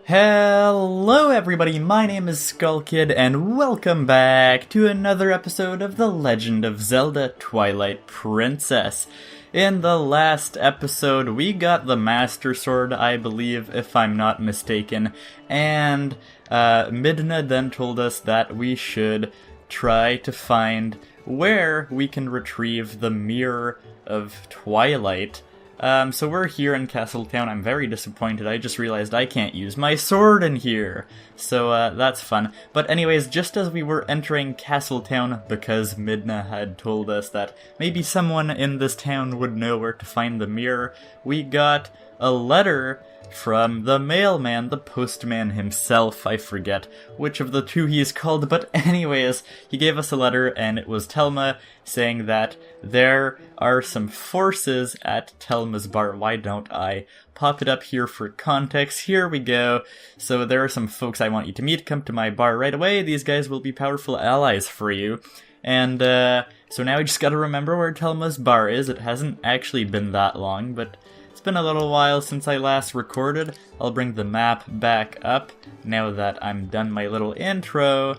Hello everybody, my name is Skullkid, and welcome back to another episode of The Legend of Zelda Twilight Princess. In the last episode, we got the Master Sword, I believe, if I'm not mistaken, and Midna then told us that we should try to find where we can retrieve the Mirror of Twilight. So we're here in Castletown. I'm very disappointed. I just realized I can't use my sword in here. So, that's fun. But anyways, just as we were entering Castletown, because Midna had told us that maybe someone in this town would know where to find the mirror, we got a letter from the mailman, the postman himself. I forget which of the two he's called, but anyways, he gave us a letter, and it was Telma saying that there are some forces at Telma's bar. Why don't I pop it up here for context? Here we go. So there are some folks I want you to meet. Come to my bar right away. These guys will be powerful allies for you. And so now I just gotta remember where Telma's bar is. It hasn't actually been that long, but it's been a little while since I last recorded. I'll bring the map back up now that I'm done my little intro.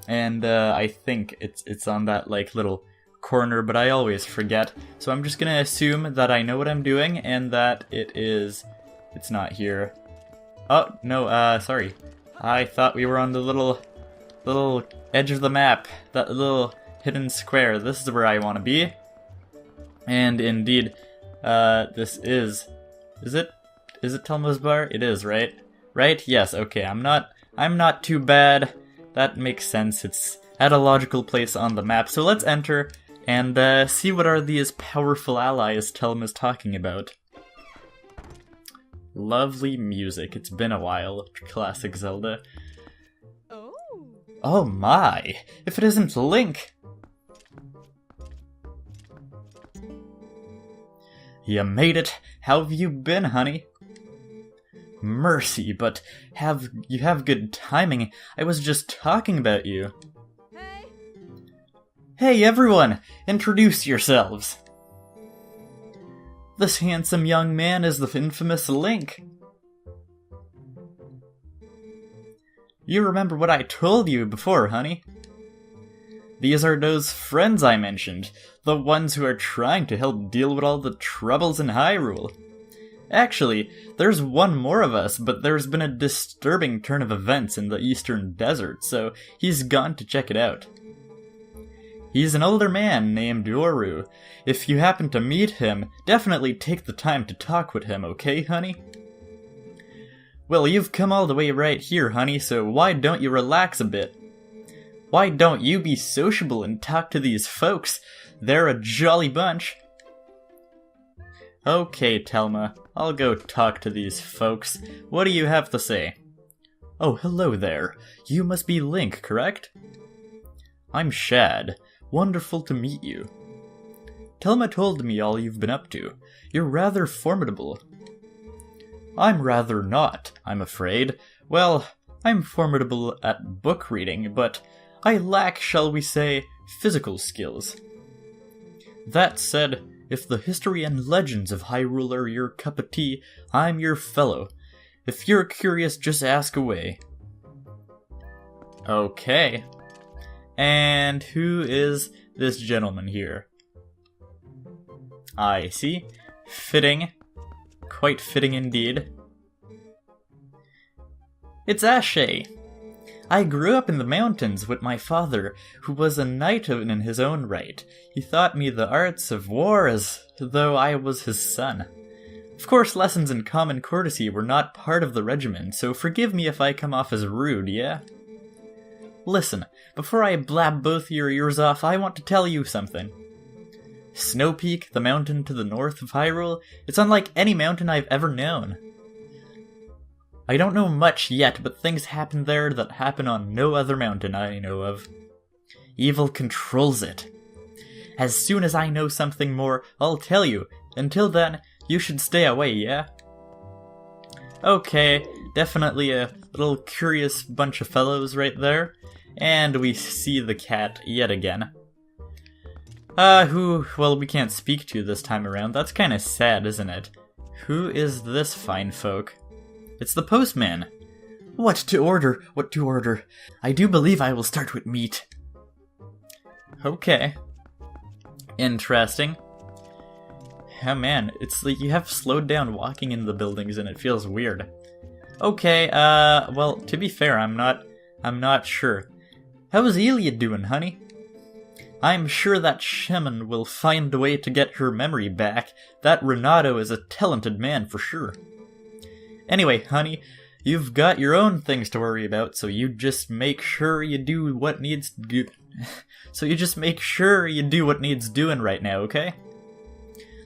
And I think it's on that like little corner, but I always forget. So I'm just gonna assume that I know what I'm doing and that it's not here. Oh, no, sorry. I thought we were on the little edge of the map, that little hidden square. This is where I want to be. And indeed, this is it Telma's bar? It is, right? Right? Yes, okay, I'm not too bad. That makes sense. It's at a logical place on the map. So let's enter and see what are these powerful allies Telma's talking about. Lovely music. It's been a while. Classic Zelda. Oh my! If it isn't Link! You made it! How have you been, honey? Mercy, but you have good timing. I was just talking about you. Hey everyone! Introduce yourselves! This handsome young man is the infamous Link. You remember what I told you before, honey? These are those friends I mentioned, the ones who are trying to help deal with all the troubles in Hyrule. Actually, there's one more of us, but there's been a disturbing turn of events in the Eastern Desert, so he's gone to check it out. He's an older man named Auru. If you happen to meet him, definitely take the time to talk with him, okay, honey? Well, you've come all the way right here, honey, so why don't you relax a bit? Why don't you be sociable and talk to these folks? They're a jolly bunch. Okay, Telma, I'll go talk to these folks. What do you have to say? Oh, hello there. You must be Link, correct? I'm Shad. Wonderful to meet you. Telma told me all you've been up to. You're rather formidable. I'm rather not, I'm afraid. Well, I'm formidable at book reading, but I lack, shall we say, physical skills. That said, if the history and legends of Hyrule are your cup of tea, I'm your fellow. If you're curious, just ask away. Okay. And who is this gentleman here? I see. Fitting. Quite fitting indeed. It's Ashe. I grew up in the mountains with my father, who was a knight in his own right. He taught me the arts of war as though I was his son. Of course, lessons in common courtesy were not part of the regimen, so forgive me if I come off as rude, yeah? Listen, before I blab both your ears off, I want to tell you something. Snow Peak, the mountain to the north of Hyrule, it's unlike any mountain I've ever known. I don't know much yet, but things happen there that happen on no other mountain I know of. Evil controls it. As soon as I know something more, I'll tell you. Until then, you should stay away, yeah? Okay, definitely a little curious bunch of fellows right there. And we see the cat yet again. Who, well, we can't speak to this time around. That's kind of sad, isn't it? Who is this fine folk? It's the postman. What to order? What to order? I do believe I will start with meat. Okay. Interesting. Oh man, it's like you have slowed down walking in the buildings and it feels weird. Okay, well, to be fair, I'm not sure. How is Hylia doing, honey? I'm sure that shaman will find a way to get her memory back. That Renato is a talented man for sure. Anyway, honey, you've got your own things to worry about, so you just make sure you do what needs doing right now, okay?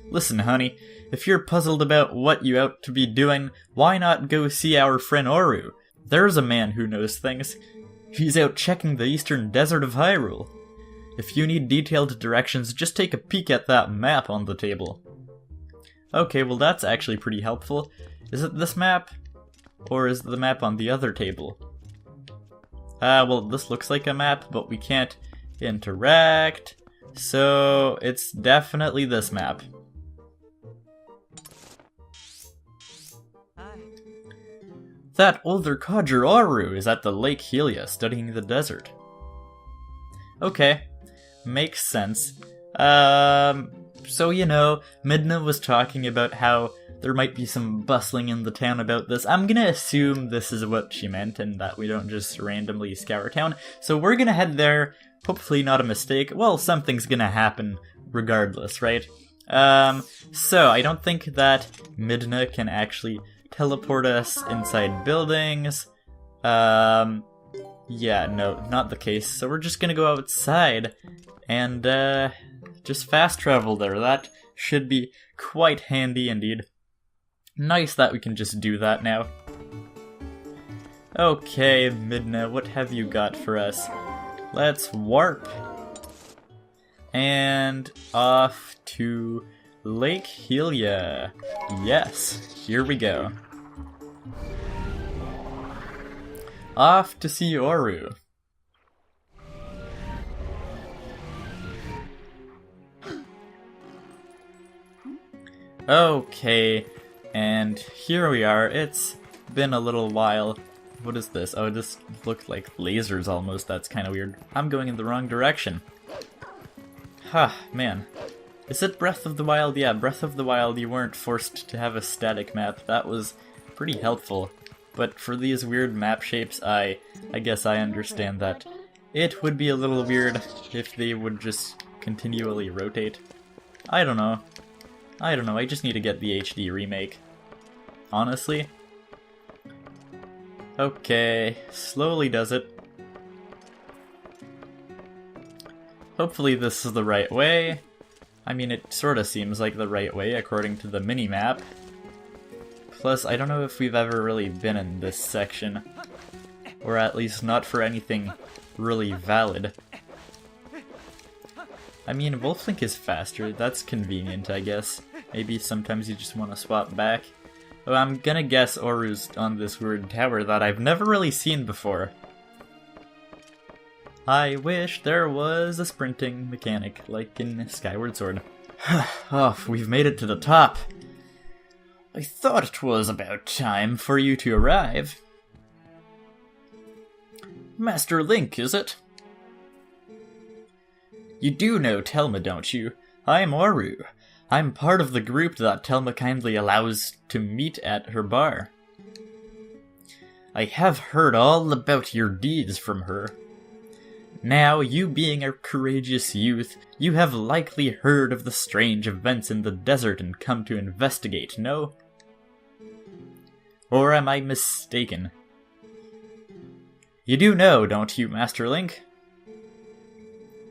Listen, honey, if you're puzzled about what you ought to be doing, why not go see our friend Auru? There's a man who knows things. He's out checking the eastern desert of Hyrule. If you need detailed directions, just take a peek at that map on the table. Okay, well that's actually pretty helpful. Is it this map? Or is the map on the other table? Well, this looks like a map, but we can't interact. So, it's definitely this map. That older codger Auru is at the Lake Hylia studying the desert. Okay, makes sense. So you know, Midna was talking about how there might be some bustling in the town about this. I'm gonna assume this is what she meant and that we don't just randomly scour town. So we're gonna head there, hopefully not a mistake. Well, something's gonna happen regardless, right? So I don't think that Midna can actually teleport us inside buildings. Yeah, no, not the case. So we're just gonna go outside and just fast travel there. That should be quite handy indeed. Nice that we can just do that now. Okay, Midna, what have you got for us? Let's warp. And off to Lake Hylia. Yes, here we go. Off to see Auru. Okay, and here we are. It's been a little while. What is this? Oh, this looked like lasers almost. That's kind of weird. I'm going in the wrong direction. Man. Is it Breath of the Wild? Yeah, Breath of the Wild, you weren't forced to have a static map. That was pretty helpful. But for these weird map shapes, I guess I understand that it would be a little weird if they would just continually rotate. I don't know, I just need to get the HD remake. Honestly. Okay, slowly does it. Hopefully this is the right way. I mean, it sorta seems like the right way according to the mini-map. Plus, I don't know if we've ever really been in this section. Or at least not for anything really valid. I mean, Wolflink is faster, that's convenient, I guess. Maybe sometimes you just want to swap back. Oh, I'm gonna guess Auru's on this weird tower that I've never really seen before. I wish there was a sprinting mechanic, like in Skyward Sword. Oh, we've made it to the top. I thought it was about time for you to arrive. Master Link, is it? You do know Telma, don't you? I'm Auru. I'm part of the group that Telma kindly allows to meet at her bar. I have heard all about your deeds from her. Now, you being a courageous youth, you have likely heard of the strange events in the desert and come to investigate, no? Or am I mistaken? You do know, don't you, Master Link?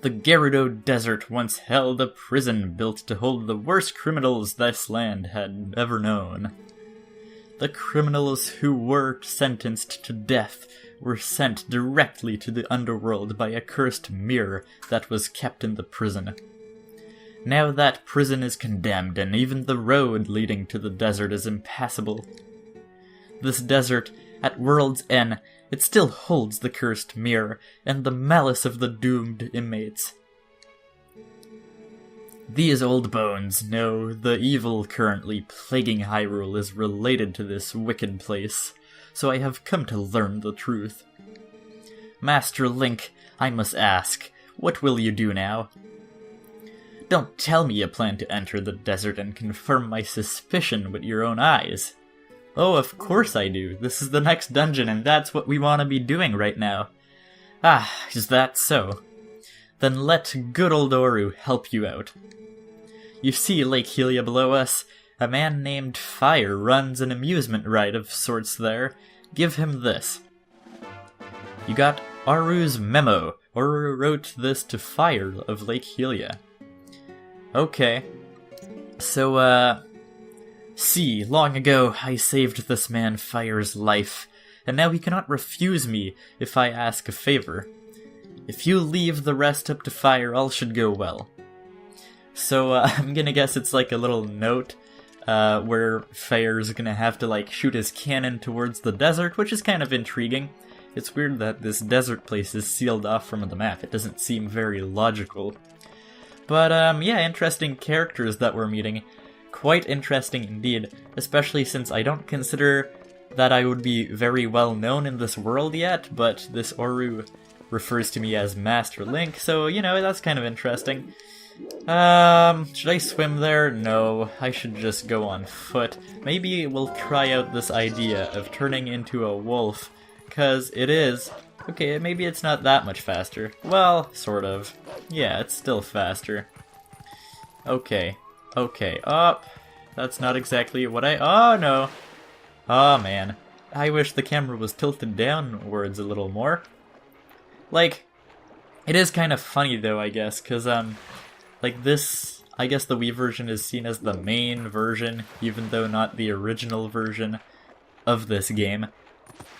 The Gerudo Desert once held a prison built to hold the worst criminals this land had ever known. The criminals who were sentenced to death were sent directly to the underworld by a cursed mirror that was kept in the prison. Now that prison is condemned, and even the road leading to the desert is impassable. This desert, at World's End, it still holds the cursed mirror and the malice of the doomed inmates. These old bones know the evil currently plaguing Hyrule is related to this wicked place, so I have come to learn the truth. Master Link, I must ask, what will you do now? Don't tell me you plan to enter the desert and confirm my suspicion with your own eyes. Oh, of course I do. This is the next dungeon, and that's what we want to be doing right now. Ah, is that so? Then let good old Auru help you out. You see Lake Hylia below us? A man named Fyer runs an amusement ride of sorts there. Give him this. You got Auru's memo. Auru wrote this to Fyer of Lake Hylia. Okay. So, see, long ago I saved this man Fyer's life, and now he cannot refuse me if I ask a favor. If you leave the rest up to Fyer, all should go well. So, I'm gonna guess it's like a little note, where Fyer's gonna have to, like, shoot his cannon towards the desert, which is kind of intriguing. It's weird that this desert place is sealed off from the map. It doesn't seem very logical. But, yeah, interesting characters that we're meeting. Quite interesting indeed, especially since I don't consider that I would be very well known in this world yet, but this Auru refers to me as Master Link, so, you know, that's kind of interesting. Should I swim there? No, I should just go on foot. Maybe we'll try out this idea of turning into a wolf, because it is... Okay, maybe it's not that much faster. Well, sort of. Yeah, it's still faster. Okay. Okay, up. That's not exactly what I... Oh, no. Oh, man. I wish the camera was tilted downwards a little more. Like, it is kind of funny, though, I guess, because, like, this... I guess the Wii version is seen as the main version, even though not the original version of this game.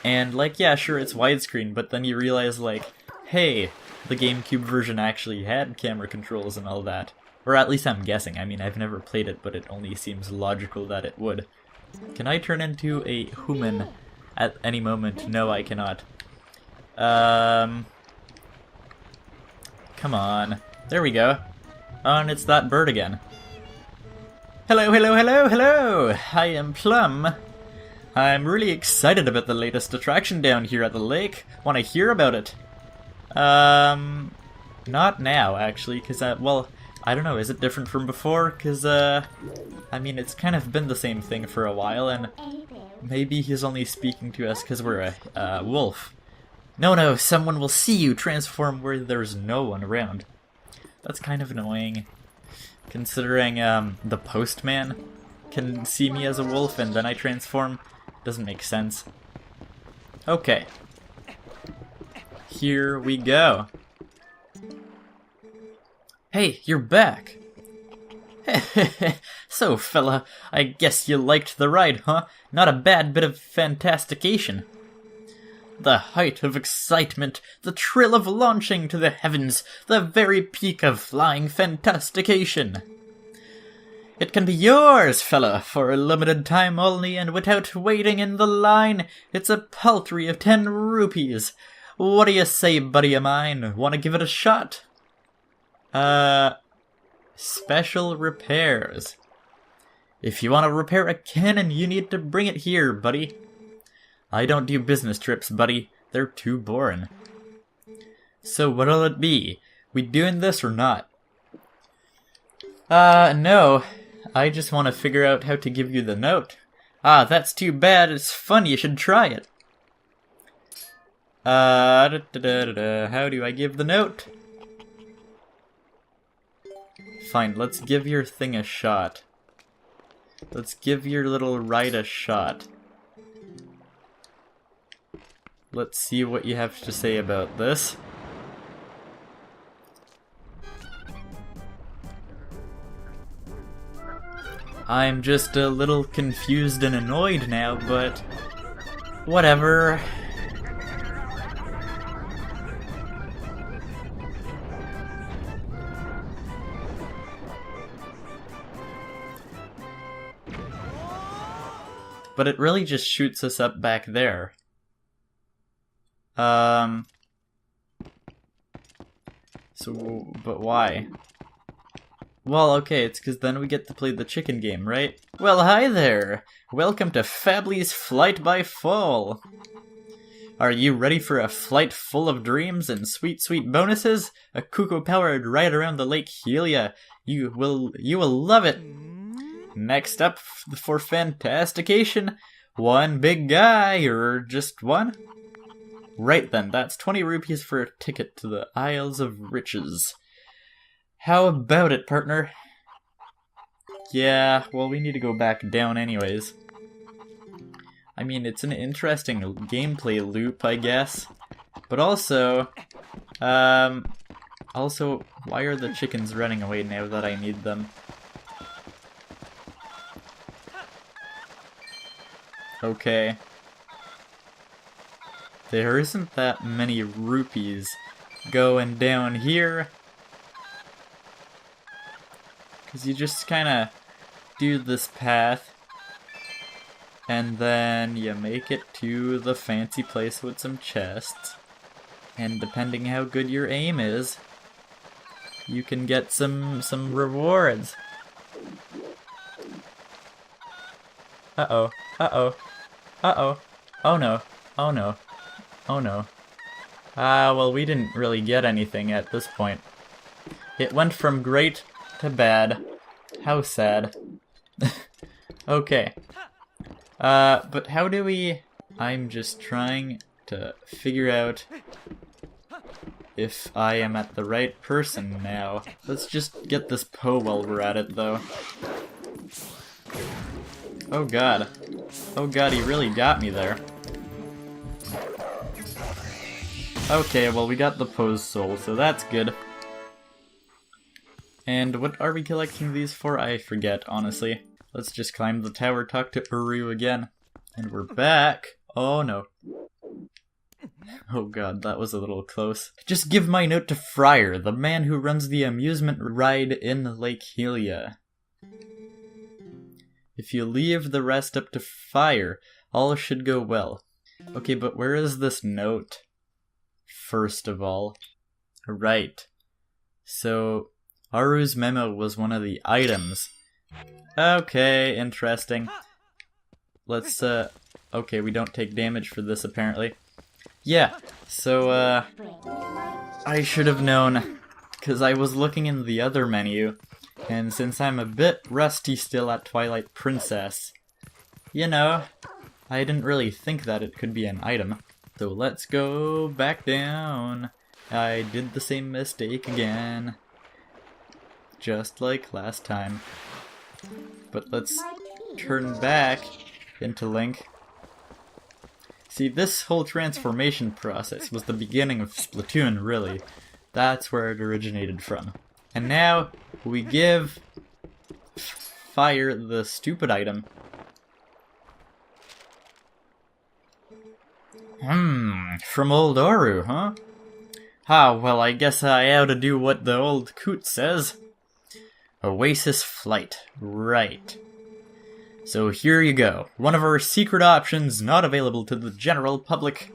And, like, yeah, sure, it's widescreen, but then you realize, like, hey, the GameCube version actually had camera controls and all that. Or at least I'm guessing. I mean, I've never played it, but it only seems logical that it would. Can I turn into a human at any moment? No, I cannot. Come on. There we go. Oh, and it's that bird again. Hello, hello, hello, hello! I am Plum. I'm really excited about the latest attraction down here at the lake. Want to hear about it? Not now, actually, because, well, I don't know, is it different from before? Because, I mean, it's kind of been the same thing for a while, and maybe he's only speaking to us because we're a wolf. No, someone will see you transform where there's no one around. That's kind of annoying, considering, the postman can see me as a wolf and then I transform. Doesn't make sense. Okay. Here we go. Hey, you're back! So, fella, I guess you liked the ride, huh? Not a bad bit of fantastication. The height of excitement, the thrill of launching to the heavens, the very peak of flying fantastication. It can be yours, fella, for a limited time only, and without waiting in the line. It's a paltry of 10 rupees. What do you say, buddy of mine? Want to give it a shot? Special repairs. If you want to repair a cannon, you need to bring it here, buddy. I don't do business trips, buddy. They're too boring. So what'll it be? We doing this or not? No. I just want to figure out how to give you the note. Ah, that's too bad. It's fun. You should try it. How do I give the note? Fine, let's give your thing a shot. Let's give your little ride a shot. Let's see what you have to say about this. I'm just a little confused and annoyed now, but whatever. But it really just shoots us up back there. So, but why? Well, okay, it's because then we get to play the chicken game, right? Well, hi there! Welcome to Fably's Flight by Fall! Are you ready for a flight full of dreams and sweet, sweet bonuses? A cuckoo-powered ride around the Lake Hylia. You will love it! Next up for Fantastication, one big guy, or just one? Right then, that's 20 rupees for a ticket to the Isles of Riches. How about it, partner? Yeah, well, we need to go back down anyways. I mean, it's an interesting gameplay loop, I guess. But also, why are the chickens running away now that I need them? Okay. There isn't that many rupees going down here. Because you just kind of do this path. And then you make it to the fancy place with some chests. And depending how good your aim is, you can get some rewards. Uh-oh. Uh-oh. Uh-oh. Oh no. Oh no. Oh no. Well, we didn't really get anything at this point. It went from great to bad. How sad. Okay. But how do we... I'm just trying to figure out if I am at the right person now. Let's just get this Poe while we're at it, though. Oh god. Oh god, he really got me there. Okay, well we got the Poe's soul, so that's good. And what are we collecting these for? I forget, honestly. Let's just climb the tower, talk to Auru again. And we're back! Oh no. Oh god, that was a little close. Just give my note to Fyer, the man who runs the amusement ride in Lake Hylia. If you leave the rest up to Fyer, all should go well. Okay, but where is this note? First of all. Right. So, Auru's memo was one of the items. Okay, interesting. Let's, okay, we don't take damage for this, apparently. Yeah, so, I should have known, because I was looking in the other menu, and since I'm a bit rusty still at Twilight Princess, you know, I didn't really think that it could be an item. So let's go back down. I did the same mistake again. Just like last time. But let's turn back into Link. See, this whole transformation process was the beginning of Splatoon, really. That's where it originated from. And now, we give Fyer the stupid item. From old Auru, huh? Well, I guess I ought to do what the old coot says. Oasis Flight, right. So here you go, one of our secret options not available to the general public.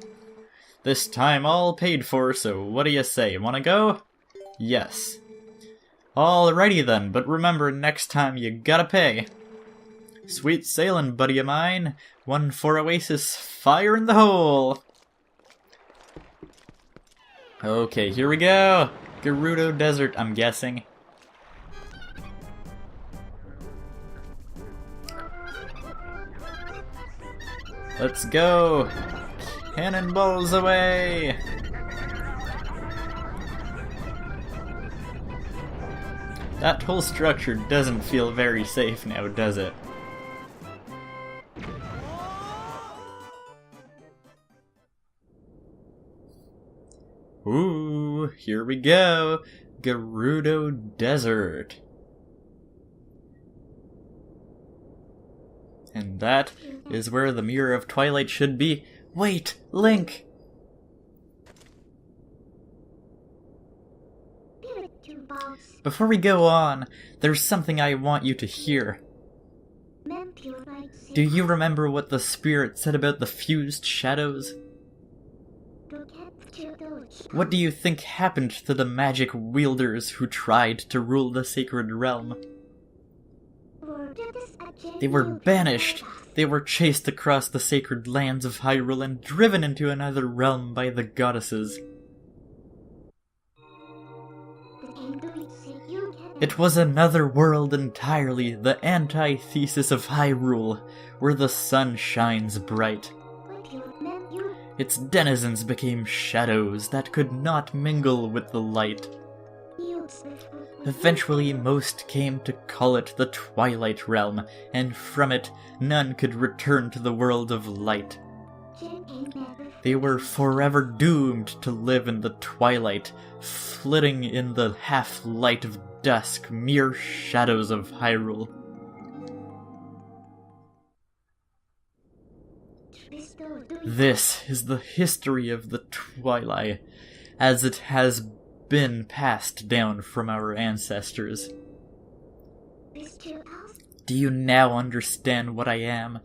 This time all paid for, so what do you say, wanna go? Yes. Alrighty then, but remember next time you gotta pay. Sweet sailing, buddy of mine. One for Oasis, fire in the hole! Okay, here we go! Gerudo Desert, I'm guessing. Let's go! Cannonballs away! That whole structure doesn't feel very safe now, does it? Ooh, here we go! Gerudo Desert. And that is where the Mirror of Twilight should be. Wait, Link! Before we go on, there's something I want you to hear. Do you remember what the spirit said about the fused shadows? What do you think happened to the magic wielders who tried to rule the sacred realm? They were banished. They were chased across the sacred lands of Hyrule and driven into another realm by the goddesses. It was another world entirely, the antithesis of Hyrule, where the sun shines bright. Its denizens became shadows that could not mingle with the light. Eventually, most came to call it the Twilight Realm, and from it, none could return to the world of light. They were forever doomed to live in the twilight, flitting in the half-light of dusk, mere shadows of Hyrule. This is the history of the Twilight, as it has been passed down from our ancestors. Do you now understand what I am?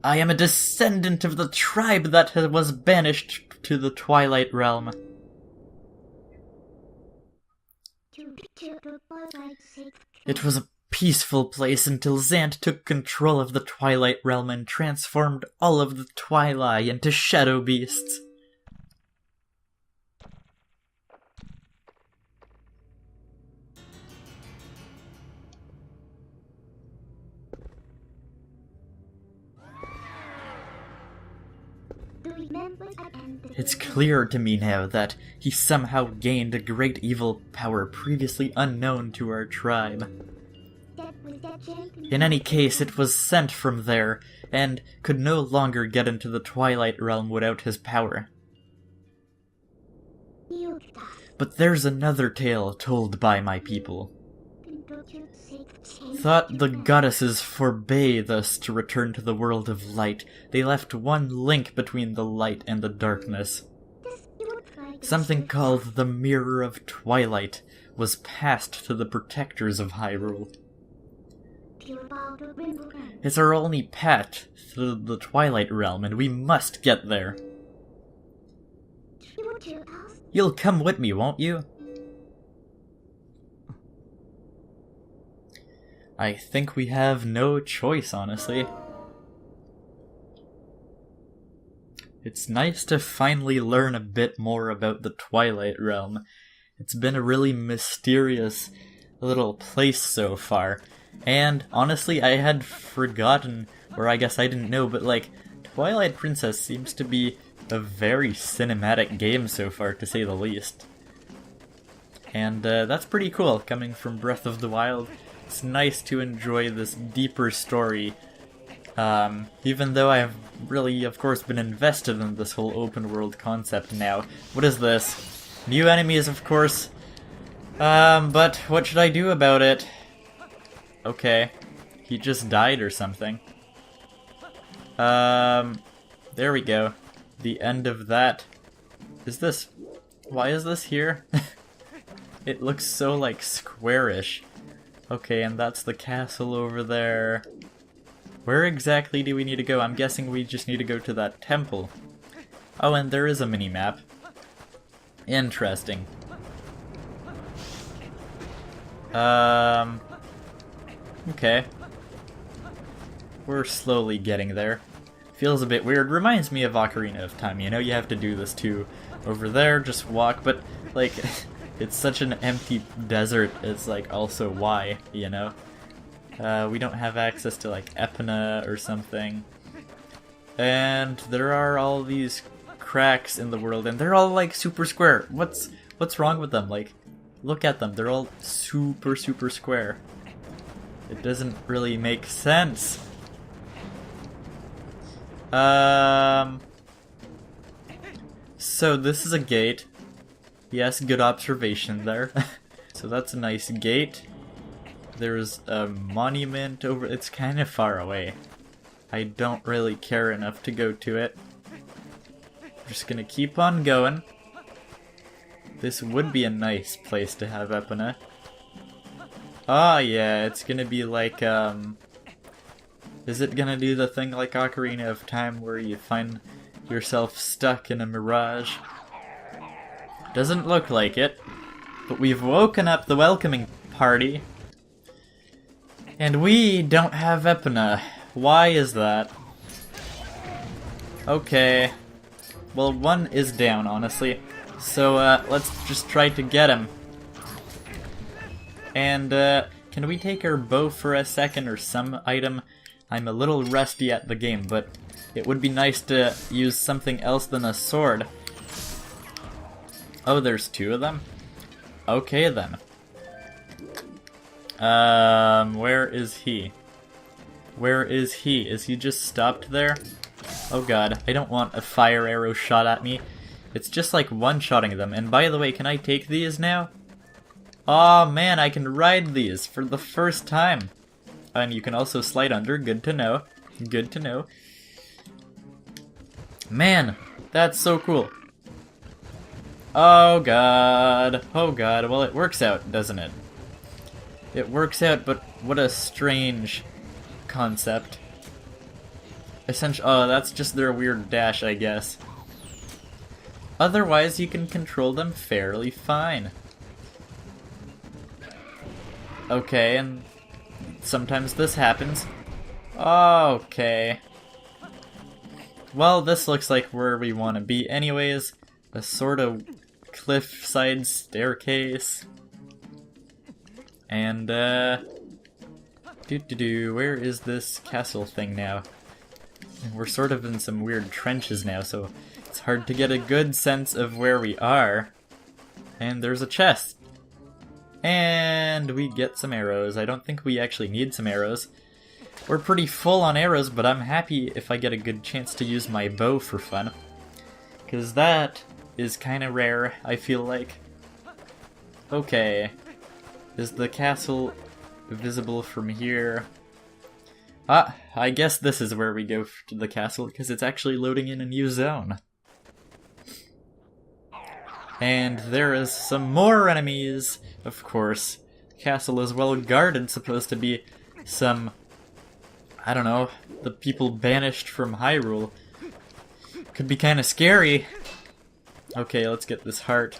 I am a descendant of the tribe that was banished to the Twilight Realm. It was a peaceful place until Zant took control of the Twilight Realm and transformed all of the Twilight into shadow beasts. It's clear to me now that he somehow gained a great evil power previously unknown to our tribe. In any case, it was sent from there, and could no longer get into the Twilight Realm without his power. But there's another tale told by my people. Thought the goddesses forbade us to return to the world of light. They left one link between the light and the darkness. Something called the Mirror of Twilight was passed to the protectors of Hyrule. It's our only path through the Twilight Realm, and we must get there. You'll come with me, won't you? I think we have no choice, honestly. It's nice to finally learn a bit more about the Twilight Realm. It's been a really mysterious little place so far. And honestly, I had forgotten, or I guess I didn't know, but like, Twilight Princess seems to be a very cinematic game so far, to say the least. And that's pretty cool, coming from Breath of the Wild. It's nice to enjoy this deeper story, even though I have really, of course, been invested in this whole open world concept now. What is this? New enemies, of course. But what should I do about it? Okay. He just died or something. There we go. The end of that. Is this... Why is this here? It looks so, like, squarish. Okay, and that's the castle over there. Where exactly do we need to go? I'm guessing we just need to go to that temple. Oh, and there is a mini-map. Interesting. Okay. We're slowly getting there. Feels a bit weird. Reminds me of Ocarina of Time, you know? You have to do this too. Over there, just walk, but, like... It's such an empty desert, it's like also why, you know? We don't have access to like Epona or something. And there are all these cracks in the world and they're all like super square. What's wrong with them? Like, look at them, they're all super square. It doesn't really make sense. So this is a gate. Yes, good observation there. So that's a nice gate. There's a monument over... It's kind of far away. I don't really care enough to go to it. I'm just gonna keep on going. This would be a nice place to have Epona. Ah, yeah, it's gonna be like, Is it gonna do the thing like Ocarina of Time where you find yourself stuck in a mirage? Doesn't look like it, but we've woken up the welcoming party. And we don't have Epina. Why is that? Okay. Well, one is down, honestly. So, let's just try to get him. And, can we take our bow for a second or some item? I'm a little rusty at the game, but it would be nice to use something else than a sword. Oh, there's two of them? Okay, then. Where is he? Where is he? Is he just stopped there? Oh god, I don't want a fire arrow shot at me. It's just like one-shotting them. And by the way, can I take these now? Oh man, I can ride these for the first time. And you can also slide under, good to know. Good to know. Man, that's so cool. Oh god. Oh god, well it works out, doesn't it? It works out, but what a strange concept. Oh, that's just their weird dash, I guess. Otherwise, you can control them fairly fine. Okay, and sometimes this happens. Okay. Well, this looks like where we want to be anyways. A sort of cliffside staircase. And, where is this castle thing now? We're sort of in some weird trenches now, so it's hard to get a good sense of where we are. And there's a chest. And we get some arrows. I don't think we actually need some arrows. We're pretty full on arrows, but I'm happy if I get a good chance to use my bow for fun. Because that is kind of rare, I feel like. Okay. Is the castle visible from here? Ah, I guess this is where we go to the castle, because it's actually loading in a new zone. And there is some more enemies, of course. Castle is well guarded, supposed to be some, I don't know, the people banished from Hyrule. Could be kind of scary. Okay, let's get this heart.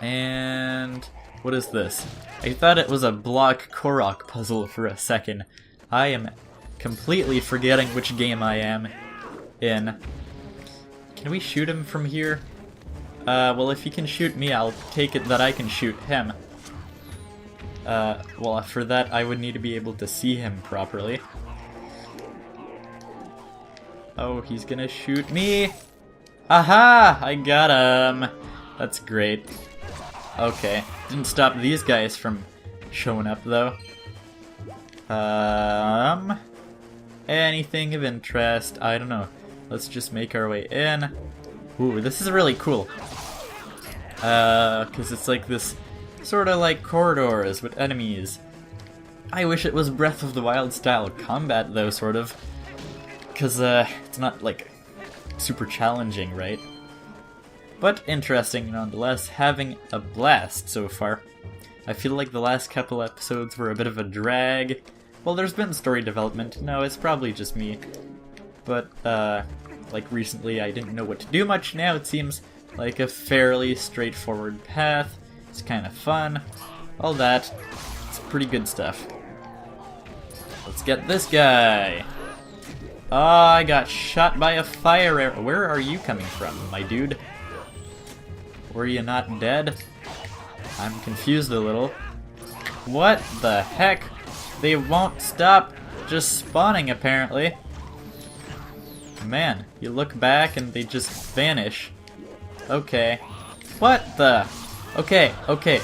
And what is this? I thought it was a block Korok puzzle for a second. I am completely forgetting which game I am in. Can we shoot him from here? Well, if he can shoot me, I'll take it that I can shoot him. Well, for that, I would need to be able to see him properly. Oh, he's gonna shoot me! Aha! I got him! That's great. Okay, didn't stop these guys from showing up, though. Anything of interest? I don't know. Let's just make our way in. Ooh, this is really cool. Because it's like this sort of like corridors with enemies. I wish it was Breath of the Wild style combat, though, sort of. Because, it's not, like, super challenging, right? But interesting, nonetheless. Having a blast so far. I feel like the last couple episodes were a bit of a drag. Well, there's been story development. No, it's probably just me. But, like recently I didn't know what to do much. Now it seems like a fairly straightforward path. It's kind of fun. All that. It's pretty good stuff. Let's get this guy. Oh, I got shot by a fire arrow. Where are you coming from, my dude? Were you not dead? I'm confused a little. What the heck? They won't stop just spawning, apparently. Man, you look back and they just vanish. Okay. What the? Okay.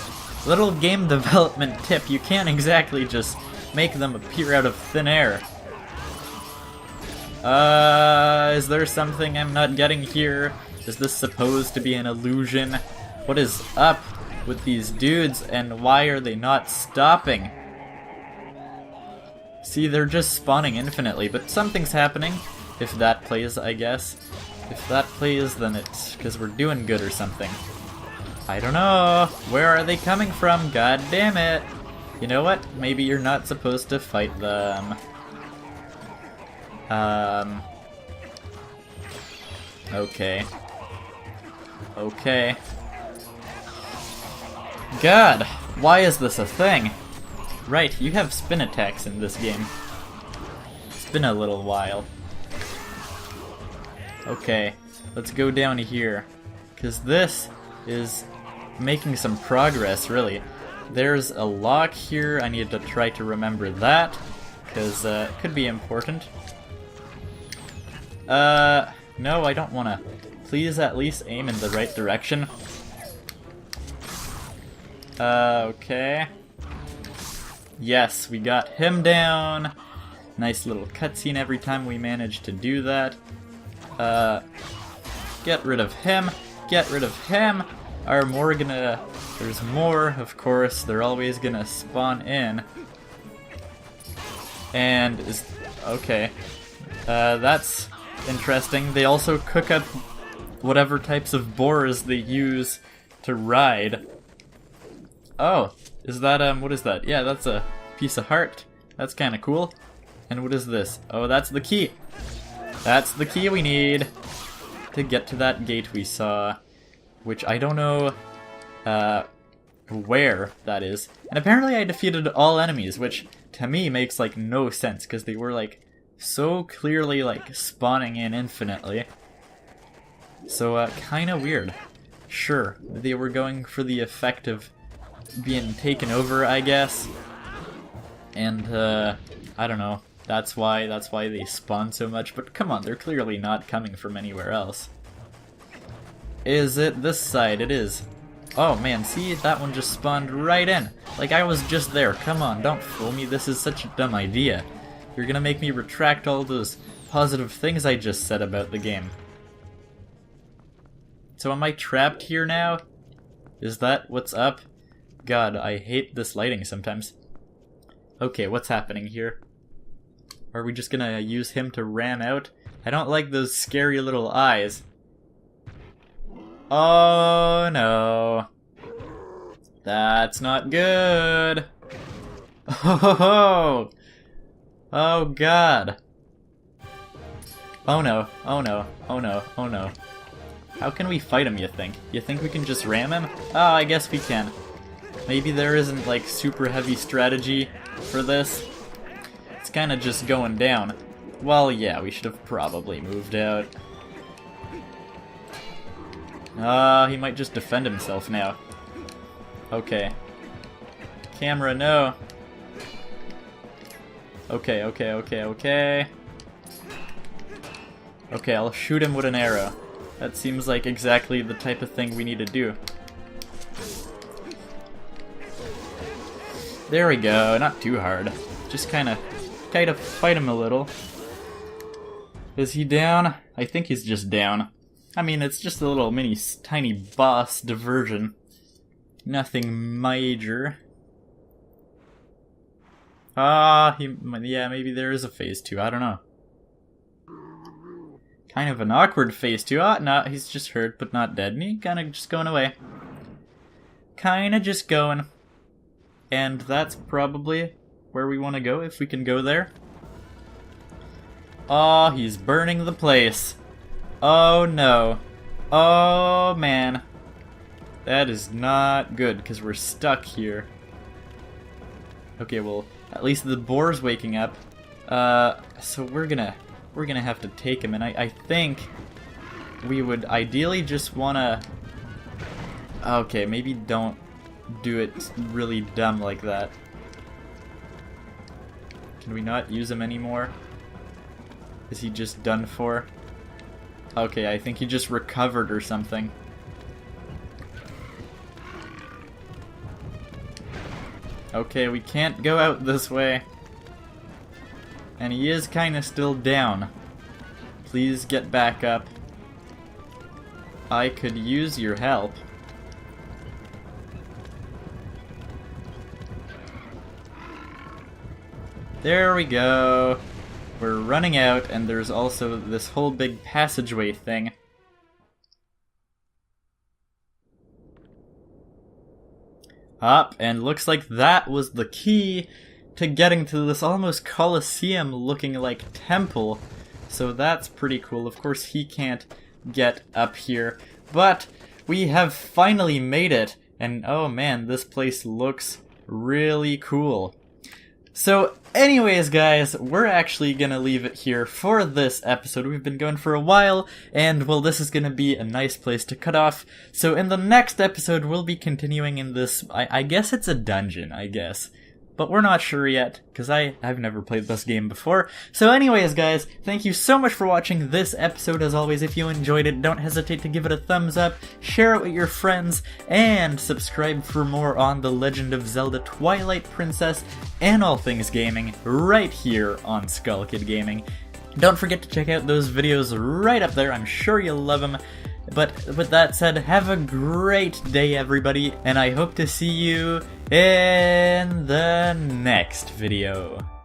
Little game development tip. You can't exactly just make them appear out of thin air. Is there something I'm not getting here? Is this supposed to be an illusion? What is up with these dudes and why are they not stopping? See, they're just spawning infinitely, but something's happening. If that plays, I guess. If that plays, then it's because we're doing good or something. I don't know. Where are they coming from? God damn it. You know what? Maybe you're not supposed to fight them. Okay. Okay. God, why is this a thing? Right, you have spin attacks in this game. It's been a little while. Okay, let's go down here. Because this is making some progress, really. There's a lock here, I need to try to remember that. Because it could be important. No, I don't want to. Please at least aim in the right direction. Okay. Yes, we got him down. Nice little cutscene every time we manage to do that. Get rid of him. Get rid of him. Are more gonna... There's more, of course. They're always gonna spawn in. And is... Okay. That's interesting. They also cook up whatever types of boars they use to ride. Oh, is that, what is that? Yeah, that's a piece of heart. That's kind of cool. And what is this? Oh, that's the key. That's the key we need to get to that gate we saw. Which I don't know, where that is. And apparently I defeated all enemies, which to me makes, like, no sense, because they were, like, so clearly, like, spawning in infinitely. So, kinda weird. Sure, they were going for the effect of being taken over, I guess. And, I don't know. That's why they spawn so much, but come on, they're clearly not coming from anywhere else. Is it this side? It is. Oh man, see? That one just spawned right in. Like I was just there. Come on, don't fool me. This is such a dumb idea. You're gonna make me retract all those positive things I just said about the game. So am I trapped here now? Is that what's up? God, I hate this lighting sometimes. Okay, what's happening here? Are we just gonna use him to ram out? I don't like those scary little eyes. Oh no. That's not good. Oh, oh god. Oh no, oh no, oh no, oh no. How can we fight him, you think? You think we can just ram him? Oh, I guess we can. Maybe there isn't, like, super heavy strategy for this. It's kinda just going down. Well, yeah, we should have probably moved out. He might just defend himself now. Okay. Camera, no. Okay, okay, okay, okay. Okay, I'll shoot him with an arrow. That seems like exactly the type of thing we need to do. There we go, not too hard. Just kinda fight him a little. Is he down? I think he's just down. I mean, it's just a little tiny boss diversion. Nothing major. Yeah, maybe there is a phase 2, I don't know. Kind of an awkward phase 2. No, he's just hurt, but not dead. And he kinda just going away. Kinda just going. And that's probably where we want to go, if we can go there. Oh, he's burning the place. Oh no. Oh man. That is not good, because we're stuck here. Okay, well, at least the boar's waking up. So we're gonna have to take him, and I think we would ideally just wanna... Okay, maybe don't do it really dumb like that. Can we not use him anymore? Is he just done for? Okay, I think he just recovered or something. Okay, we can't go out this way. And he is kinda still down. Please get back up. I could use your help. There we go. We're running out, and there's also this whole big passageway thing. Up, and looks like that was the key to getting to this almost Colosseum looking like temple. So that's pretty cool. Of course he can't get up here. But we have finally made it, and oh man, this place looks really cool. So anyways guys, we're actually gonna leave it here for this episode. We've been going for a while, and well, this is gonna be a nice place to cut off. So in the next episode, we'll be continuing in this, I guess it's a dungeon, I guess. But we're not sure yet, because I've never played this game before. So anyways guys, thank you so much for watching this episode. As always, if you enjoyed it, don't hesitate to give it a thumbs up, share it with your friends, and subscribe for more on The Legend of Zelda Twilight Princess and all things gaming right here on Skull Kid Gaming. Don't forget to check out those videos right up there, I'm sure you'll love them. But with that said, have a great day everybody, and I hope to see you in the next video.